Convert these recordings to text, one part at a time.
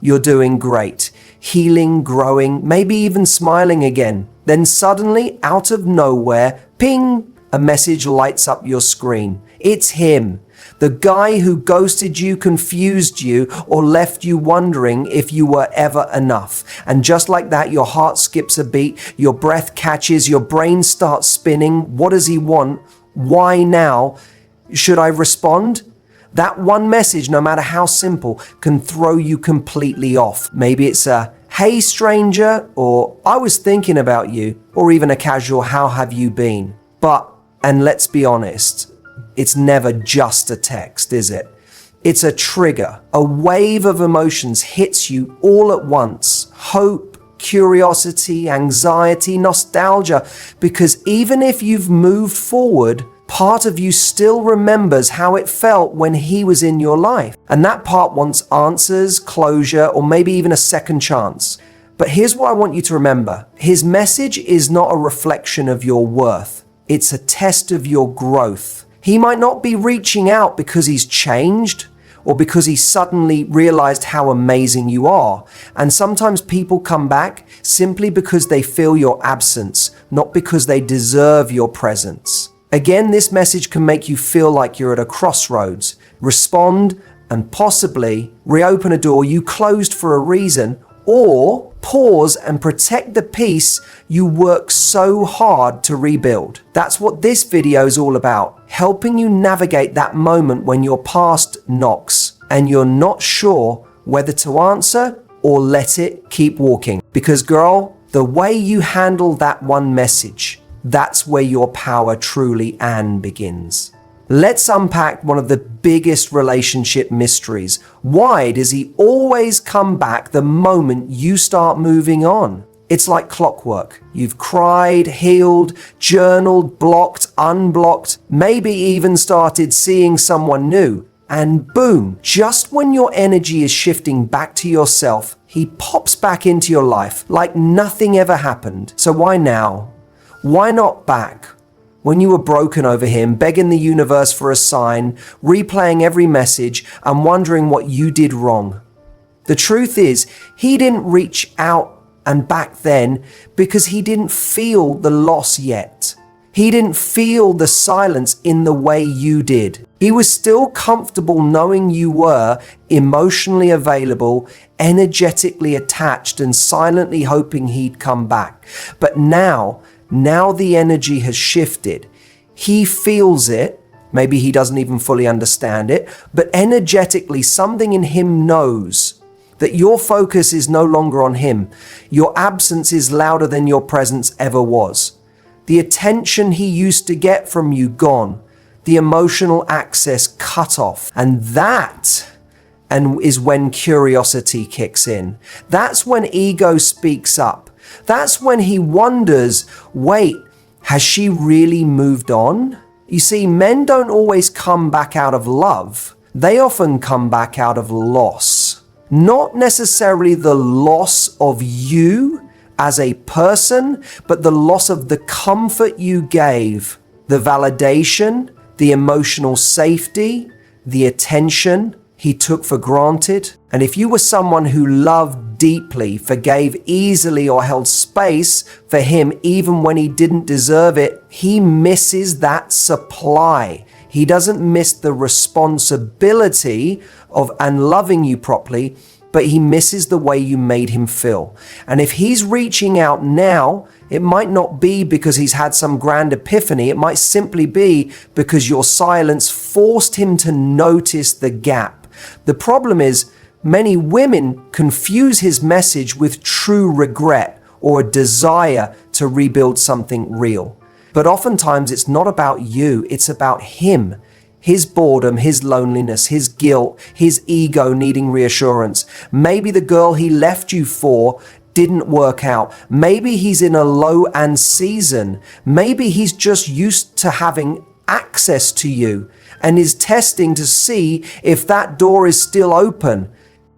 you're doing great, healing, growing, maybe even smiling again. Then suddenly, out of nowhere, ping, a message lights up your screen. It's him. The guy who ghosted you, confused you, or left you wondering if you were ever enough. And just like that, your heart skips a beat, your breath catches, your brain starts spinning. What does he want? Why now? Should I respond? That one message, no matter how simple, can throw you completely off. Maybe it's a, "Hey stranger," or "I was thinking about you," or even a casual, "How have you been?" But, and let's be honest, it's never just a text, is it? It's a trigger. A wave of emotions hits you all at once. Hope, curiosity, anxiety, nostalgia. Because even if you've moved forward, part of you still remembers how it felt when he was in your life. And that part wants answers, closure, or maybe even a second chance. But here's what I want you to remember. His message is not a reflection of your worth. It's a test of your growth. He might not be reaching out because he's changed or because he suddenly realized how amazing you are. And sometimes people come back simply because they feel your absence, not because they deserve your presence. Again, this message can make you feel like you're at a crossroads. Respond and possibly reopen a door you closed for a reason, or pause and protect the peace you work so hard to rebuild. That's what this video is all about, helping you navigate that moment when your past knocks and you're not sure whether to answer or let it keep walking. Because girl, the way you handle that one message, that's where your power truly begins. Let's unpack one of the biggest relationship mysteries. Why does he always come back the moment you start moving on? It's like clockwork. You've cried, healed, journaled, blocked, unblocked, maybe even started seeing someone new. And boom, just when your energy is shifting back to yourself, he pops back into your life like nothing ever happened. So why now? Why not back? When you were broken over him, begging the universe for a sign, replaying every message, and wondering what you did wrong. The truth is, he didn't reach out and back then because he didn't feel the loss yet. He didn't feel the silence in the way you did. He was still comfortable knowing you were emotionally available, energetically attached, and silently hoping he'd come back. But now the energy has shifted. He feels it. Maybe he doesn't even fully understand it, but energetically, something in him knows that your focus is no longer on him. Your absence is louder than your presence ever was. The attention he used to get from you gone. The emotional access cut off. And that is when curiosity kicks in. That's when ego speaks up. That's when he wonders, wait, has she really moved on? You see, men don't always come back out of love. They often come back out of loss. Not necessarily the loss of you as a person, but the loss of the comfort you gave, the validation, the emotional safety, the attention he took for granted. And if you were someone who loved deeply, forgave easily, or held space for him even when he didn't deserve it, he misses that supply. He doesn't miss the responsibility of and loving you properly, but he misses the way you made him feel. And if he's reaching out now, it might not be because he's had some grand epiphany. It might simply be because your silence forced him to notice the gap. The problem is, many women confuse his message with true regret or a desire to rebuild something real. But oftentimes it's not about you, it's about him. His boredom, his loneliness, his guilt, his ego needing reassurance. Maybe the girl he left you for didn't work out. Maybe he's in a low end season. Maybe he's just used to having access to you and is testing to see if that door is still open.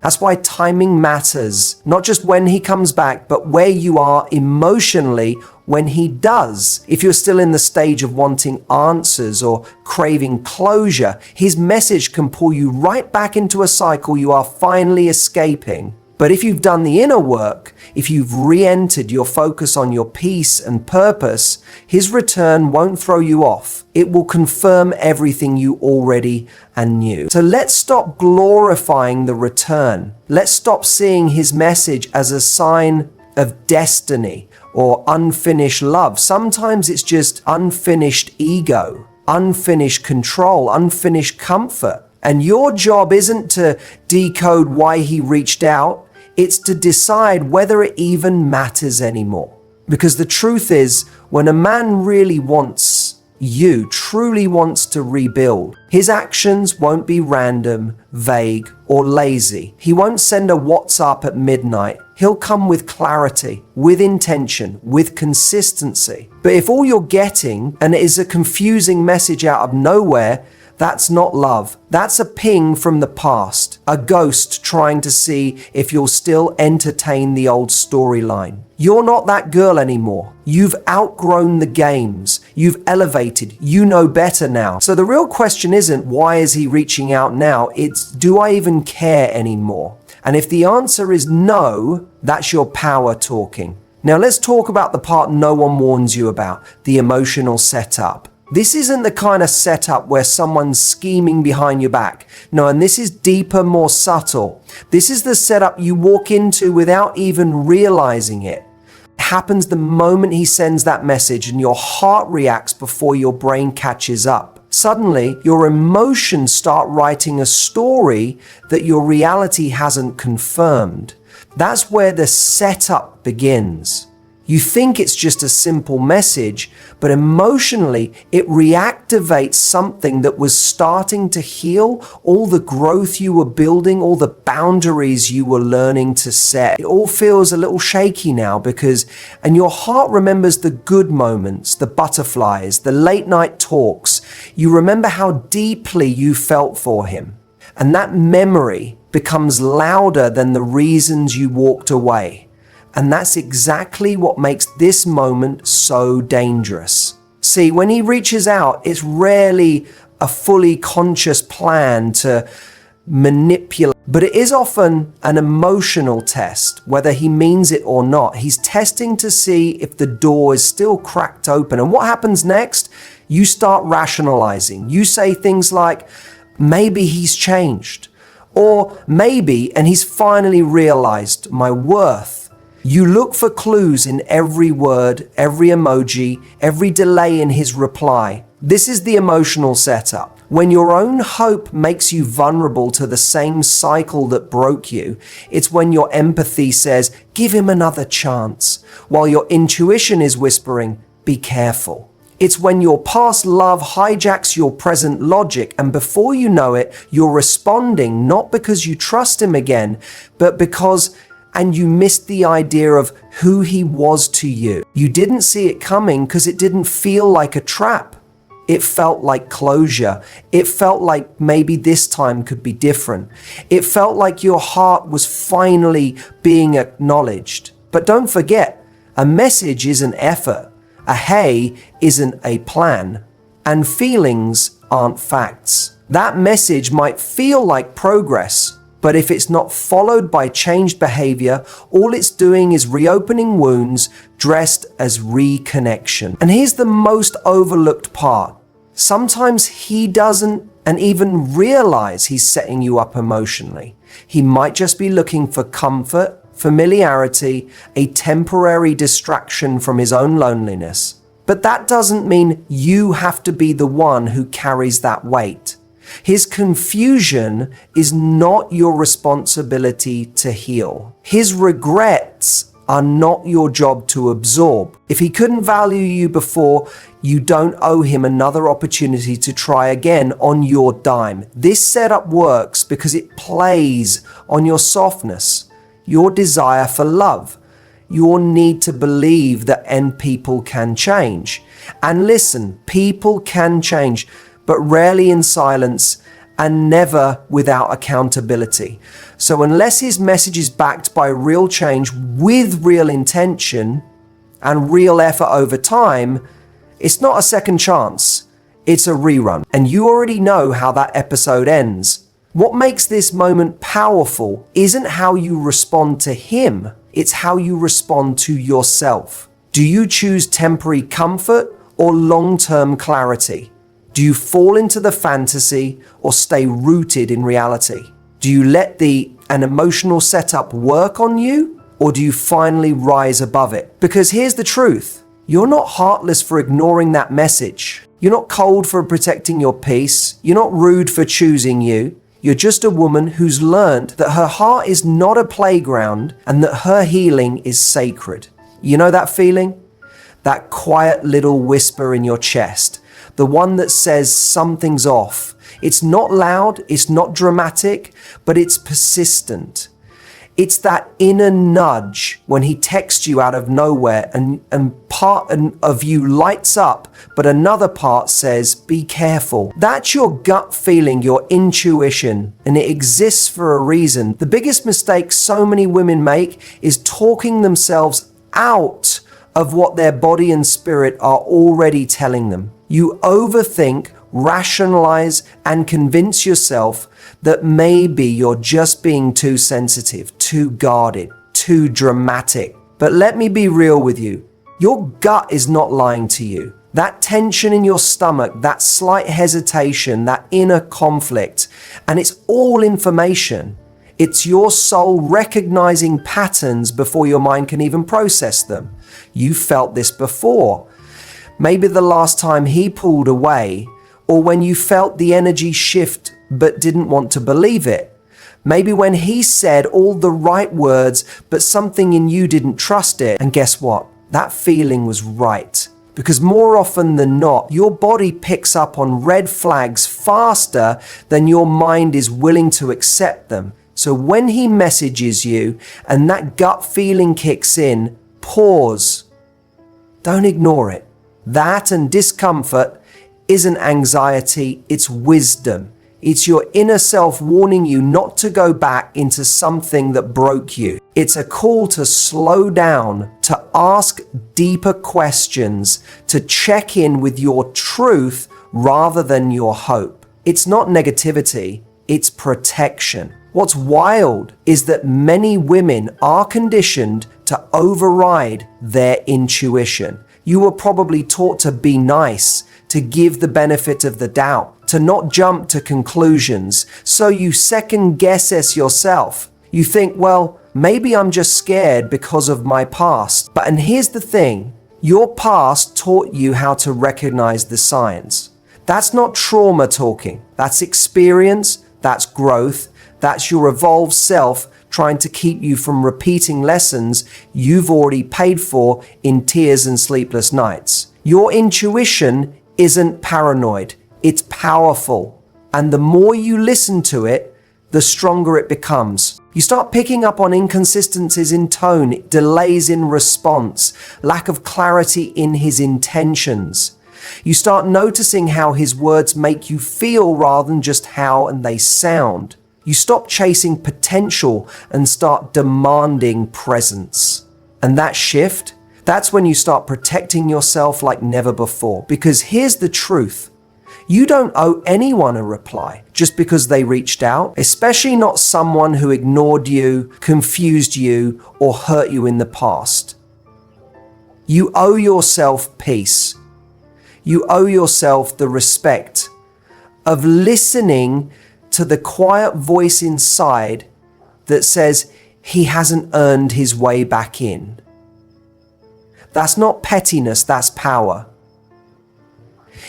That's why timing matters, not just when he comes back, but where you are emotionally when he does. If you're still in the stage of wanting answers or craving closure, his message can pull you right back into a cycle you are finally escaping. But if you've done the inner work, if you've re-entered your focus on your peace and purpose, his return won't throw you off. It will confirm everything you already knew. So let's stop glorifying the return. Let's stop seeing his message as a sign of destiny or unfinished love. Sometimes it's just unfinished ego, unfinished control, unfinished comfort. And your job isn't to decode why he reached out. It's to decide whether it even matters anymore. Because the truth is, when a man really wants you, truly wants to rebuild, his actions won't be random, vague, or lazy. He won't send a WhatsApp at midnight. He'll come with clarity, with intention, with consistency. But if all you're getting, and it is a confusing message out of nowhere, that's not love. That's a ping from the past, a ghost trying to see if you'll still entertain the old storyline. You're not that girl anymore. You've outgrown the games. You've elevated. You know better now. So the real question isn't why is he reaching out now? It's do I even care anymore? And if the answer is no, that's your power talking. Now let's talk about the part no one warns you about, the emotional setup. This isn't the kind of setup where someone's scheming behind your back. No, and this is deeper, more subtle. This is the setup you walk into without even realizing it. It happens the moment he sends that message and your heart reacts before your brain catches up. Suddenly, your emotions start writing a story that your reality hasn't confirmed. That's where the setup begins. You think it's just a simple message, but emotionally, it reactivates something that was starting to heal, all the growth you were building, all the boundaries you were learning to set. It all feels a little shaky now and your heart remembers the good moments, the butterflies, the late night talks. You remember how deeply you felt for him. And that memory becomes louder than the reasons you walked away. And that's exactly what makes this moment so dangerous. See, when he reaches out, it's rarely a fully conscious plan to manipulate, but it is often an emotional test, whether he means it or not. He's testing to see if the door is still cracked open. And what happens next? You start rationalizing. You say things like, maybe he's changed, or maybe, and he's finally realized my worth. You look for clues in every word, every emoji, every delay in his reply. This is the emotional setup. When your own hope makes you vulnerable to the same cycle that broke you, it's when your empathy says, give him another chance, while your intuition is whispering, be careful. It's when your past love hijacks your present logic, and before you know it, you're responding not because you trust him again, but because you missed the idea of who he was to you. You didn't see it coming because it didn't feel like a trap. It felt like closure. It felt like maybe this time could be different. It felt like your heart was finally being acknowledged. But don't forget, a message is an effort. A hey isn't a plan. And feelings aren't facts. That message might feel like progress, but if it's not followed by changed behavior, all it's doing is reopening wounds dressed as reconnection. And here's the most overlooked part. Sometimes he doesn't even realize he's setting you up emotionally. He might just be looking for comfort, familiarity, a temporary distraction from his own loneliness. But that doesn't mean you have to be the one who carries that weight. His confusion is not your responsibility to heal. His regrets are not your job to absorb. If he couldn't value you before, you don't owe him another opportunity to try again on your dime. This setup works because it plays on your softness, your desire for love, your need to believe that people can change. And listen, people can change, but rarely in silence and never without accountability. So unless his message is backed by real change with real intention and real effort over time, it's not a second chance, it's a rerun. And you already know how that episode ends. What makes this moment powerful isn't how you respond to him, it's how you respond to yourself. Do you choose temporary comfort or long-term clarity? Do you fall into the fantasy or stay rooted in reality? Do you let an emotional setup work on you, or do you finally rise above it? Because here's the truth. You're not heartless for ignoring that message. You're not cold for protecting your peace. You're not rude for choosing you. You're just a woman who's learned that her heart is not a playground and that her healing is sacred. You know that feeling? That quiet little whisper in your chest. The one that says something's off. It's not loud, it's not dramatic, but it's persistent. It's that inner nudge when he texts you out of nowhere and part of you lights up, but another part says, be careful. That's your gut feeling, your intuition, and it exists for a reason. The biggest mistake so many women make is talking themselves out of what their body and spirit are already telling them. You overthink, rationalize, and convince yourself that maybe you're just being too sensitive, too guarded, too dramatic. But let me be real with you. Your gut is not lying to you. That tension in your stomach, that slight hesitation, that inner conflict, and it's all information. It's your soul recognizing patterns before your mind can even process them. You felt this before. Maybe the last time he pulled away, or when you felt the energy shift but didn't want to believe it. Maybe when he said all the right words, but something in you didn't trust it. And guess what? That feeling was right. Because more often than not, your body picks up on red flags faster than your mind is willing to accept them. So when he messages you and that gut feeling kicks in, pause. Don't ignore it. That and discomfort isn't anxiety, it's wisdom. It's your inner self warning you not to go back into something that broke you. It's a call to slow down, to ask deeper questions, to check in with your truth rather than your hope. It's not negativity, it's protection. What's wild is that many women are conditioned to override their intuition. You were probably taught to be nice, to give the benefit of the doubt, to not jump to conclusions. So you second guess yourself. You think, well, maybe I'm just scared because of my past. And here's the thing, your past taught you how to recognize the signs. That's not trauma talking. That's experience, that's growth, that's your evolved self trying to keep you from repeating lessons you've already paid for in tears and sleepless nights. Your intuition isn't paranoid, it's powerful. And the more you listen to it, the stronger it becomes. You start picking up on inconsistencies in tone, delays in response, lack of clarity in his intentions. You start noticing how his words make you feel rather than just how they sound. You stop chasing potential and start demanding presence. And that shift, that's when you start protecting yourself like never before. Because here's the truth. You don't owe anyone a reply just because they reached out, especially not someone who ignored you, confused you, or hurt you in the past. You owe yourself peace. You owe yourself the respect of listening to the quiet voice inside that says he hasn't earned his way back in. That's not pettiness, that's power.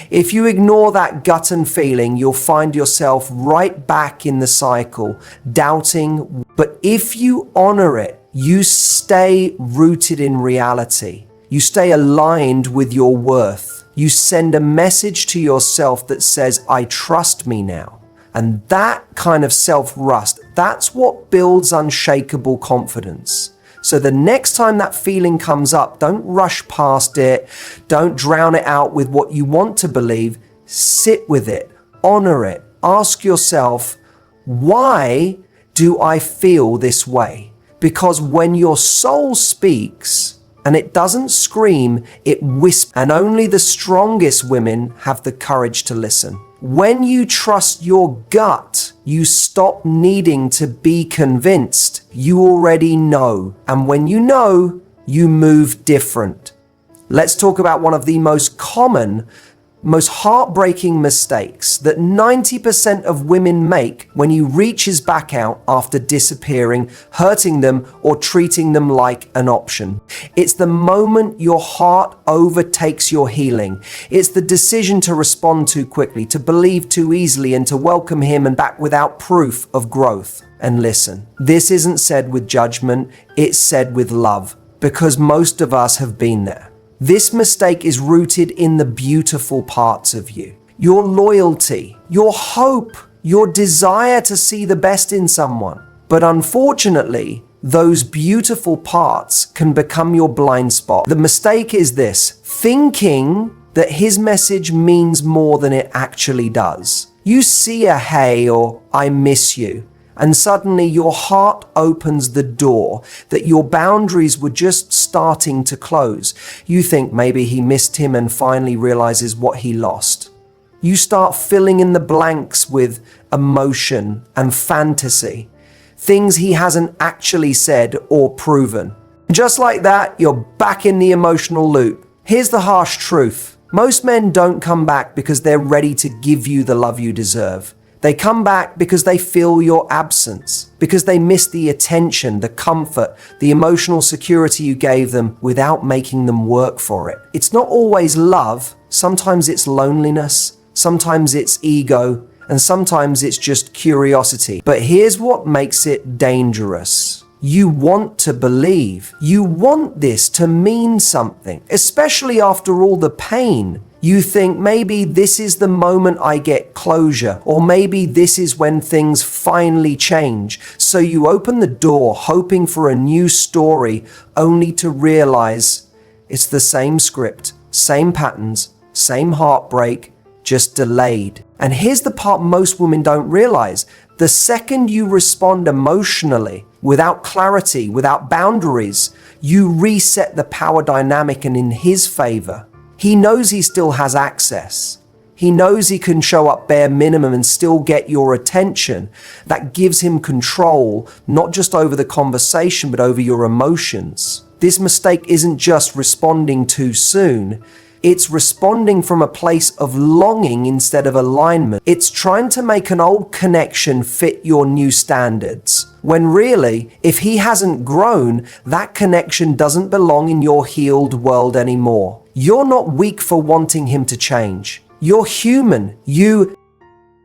If you ignore that gut and feeling, you'll find yourself right back in the cycle, doubting. But if you honor it, you stay rooted in reality. You stay aligned with your worth. You send a message to yourself that says, I trust me now. And that kind of self-trust, that's what builds unshakable confidence. So the next time that feeling comes up, don't rush past it. Don't drown it out with what you want to believe. Sit with it, honor it. Ask yourself, why do I feel this way? Because when your soul speaks, and it doesn't scream, it whispers. And only the strongest women have the courage to listen. When you trust your gut, you stop needing to be convinced. You already know. And when you know, you move different. Let's talk about one of the most common, most heartbreaking mistakes that 90% of women make when you reaches back out after disappearing, hurting them, or treating them like an option. It's the moment your heart overtakes your healing. It's the decision to respond too quickly, to believe too easily, and to welcome him and back without proof of growth. And listen, this isn't said with judgment, it's said with love, because most of us have been there. This mistake is rooted in the beautiful parts of you. Your loyalty, your hope, your desire to see the best in someone. But unfortunately, those beautiful parts can become your blind spot. The mistake is this: thinking that his message means more than it actually does. You see a "hey" or "I miss you," and suddenly your heart opens the door that your boundaries were just starting to close. You think maybe he missed him and finally realizes what he lost. You start filling in the blanks with emotion and fantasy, things he hasn't actually said or proven. Just like that, you're back in the emotional loop. Here's the harsh truth. Most men don't come back because they're ready to give you the love you deserve. They come back because they feel your absence, because they miss the attention, the comfort, the emotional security you gave them without making them work for it. It's not always love. Sometimes it's loneliness, sometimes it's ego, and sometimes it's just curiosity. But here's what makes it dangerous. You want to believe. You want this to mean something, especially after all the pain. You think maybe this is the moment I get closure, or maybe this is when things finally change. So you open the door hoping for a new story, only to realize it's the same script, same patterns, same heartbreak, just delayed. And here's the part most women don't realize. The second you respond emotionally, without clarity, without boundaries, you reset the power dynamic and in his favor. He knows he still has access. He knows he can show up bare minimum and still get your attention. That gives him control, not just over the conversation, but over your emotions. This mistake isn't just responding too soon. It's responding from a place of longing instead of alignment. It's trying to make an old connection fit your new standards. When really, if he hasn't grown, that connection doesn't belong in your healed world anymore. You're not weak for wanting him to change. You're human. You